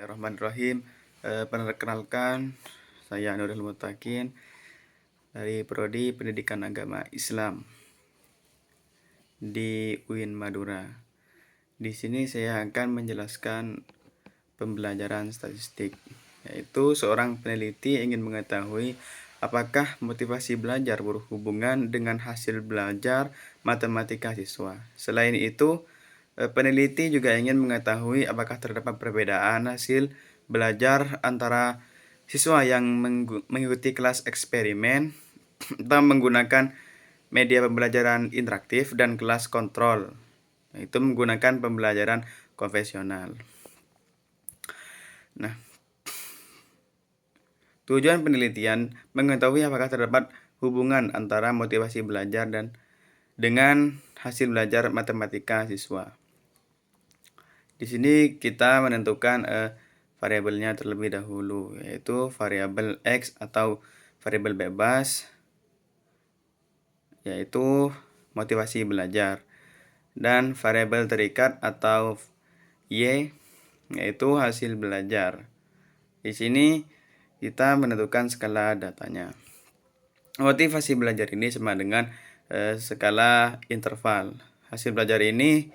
Bismillahirrahmanirrahim. Perkenalkan, saya Nurul Mutakin dari Prodi Pendidikan Agama Islam di UIN Madura. Di sini saya akan menjelaskan pembelajaran statistik, yaitu seorang peneliti ingin mengetahui apakah motivasi belajar berhubungan dengan hasil belajar matematika siswa. Selain itu, peneliti juga ingin mengetahui apakah terdapat perbedaan hasil belajar antara siswa yang mengikuti kelas eksperimen atau menggunakan media pembelajaran interaktif dan kelas kontrol, itu menggunakan pembelajaran konvensional. Nah, tujuan penelitian mengetahui apakah terdapat hubungan antara motivasi belajar dan dengan hasil belajar matematika siswa. Di sini kita menentukan variabelnya terlebih dahulu, yaitu variabel X atau variabel bebas, yaitu motivasi belajar, dan variabel terikat atau Y, yaitu hasil belajar. Di sini kita menentukan skala datanya. Motivasi belajar ini sama dengan skala interval. Hasil belajar ini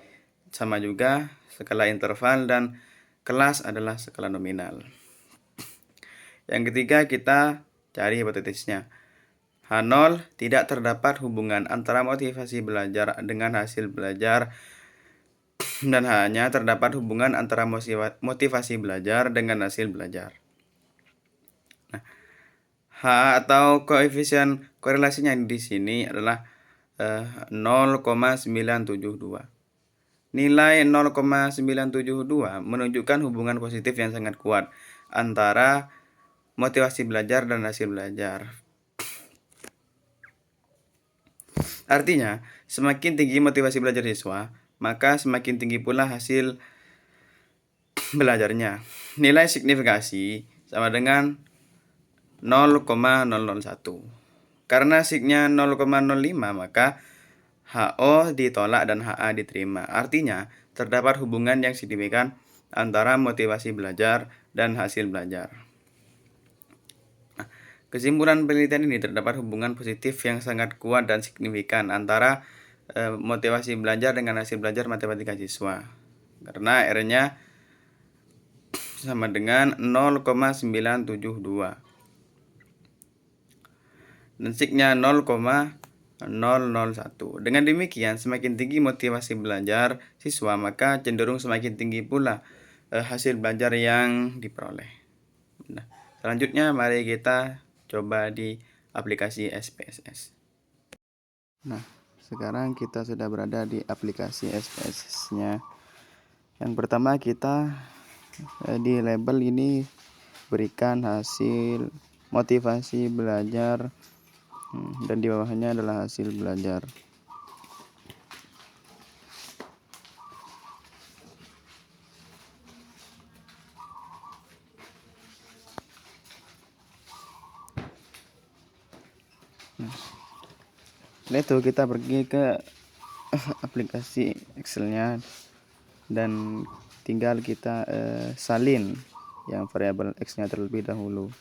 sama juga skala interval, dan kelas adalah skala nominal. Yang ketiga, kita cari hipotesisnya. H0, tidak terdapat hubungan antara motivasi belajar dengan hasil belajar, dan hanya terdapat hubungan antara motivasi belajar dengan hasil belajar. Nah, H atau koefisien korelasinya di sini adalah 0,972. Nilai 0,972 menunjukkan hubungan positif yang sangat kuat antara motivasi belajar dan hasil belajar. Artinya, semakin tinggi motivasi belajar siswa, maka semakin tinggi pula hasil belajarnya. Nilai signifikasi sama dengan 0,001. Karena signya 0,05, maka HO ditolak dan HA diterima. Artinya, terdapat hubungan yang signifikan antara motivasi belajar dan hasil belajar. Nah, kesimpulan penelitian ini terdapat hubungan positif yang sangat kuat dan signifikan antara motivasi belajar dengan hasil belajar matematika siswa. Karena R-nya sama dengan 0,972. Dan signya 0,001. Dengan demikian, semakin tinggi motivasi belajar siswa, maka cenderung semakin tinggi pula hasil belajar yang diperoleh. Nah, selanjutnya mari kita coba di aplikasi SPSS. Nah, sekarang kita sudah berada di aplikasi SPSS-nya. Yang pertama, kita di label ini berikan hasil motivasi belajar, dan di bawahnya adalah hasil belajar. Setelah itu kita pergi ke aplikasi Excel-nya dan tinggal kita salin yang variabel X-nya terlebih dahulu.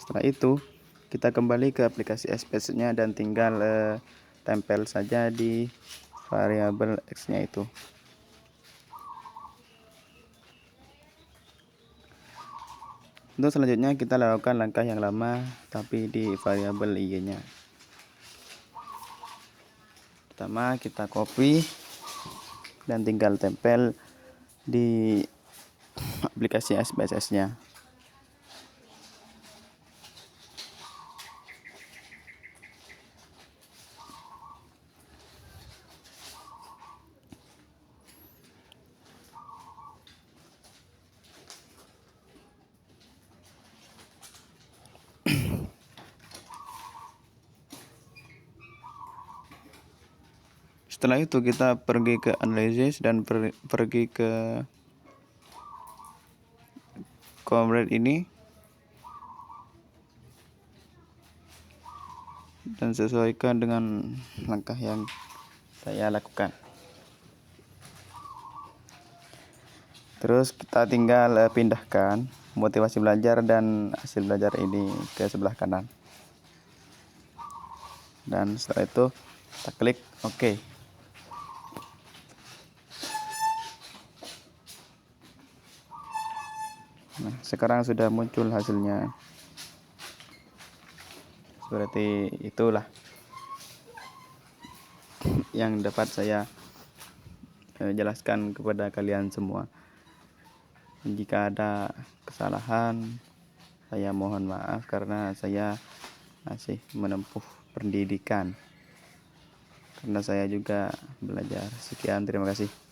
Setelah itu kita kembali ke aplikasi SPSS-nya dan tinggal tempel saja di variabel X-nya itu. Untuk selanjutnya kita lakukan langkah yang lama tapi di variabel Y-nya. Pertama kita copy dan tinggal tempel di aplikasi SPSS-nya. Setelah itu kita pergi ke analisis dan pergi ke coverage ini. dan sesuaikan dengan langkah yang saya lakukan. Terus kita tinggal pindahkan motivasi belajar dan hasil belajar ini ke sebelah kanan. Dan setelah itu kita klik OK. Nah, sekarang sudah muncul hasilnya. Seperti itulah yang dapat saya jelaskan kepada kalian semua. Jika ada kesalahan, saya mohon maaf karena saya masih menempuh pendidikan. Karena saya juga belajar. Sekian, terima kasih.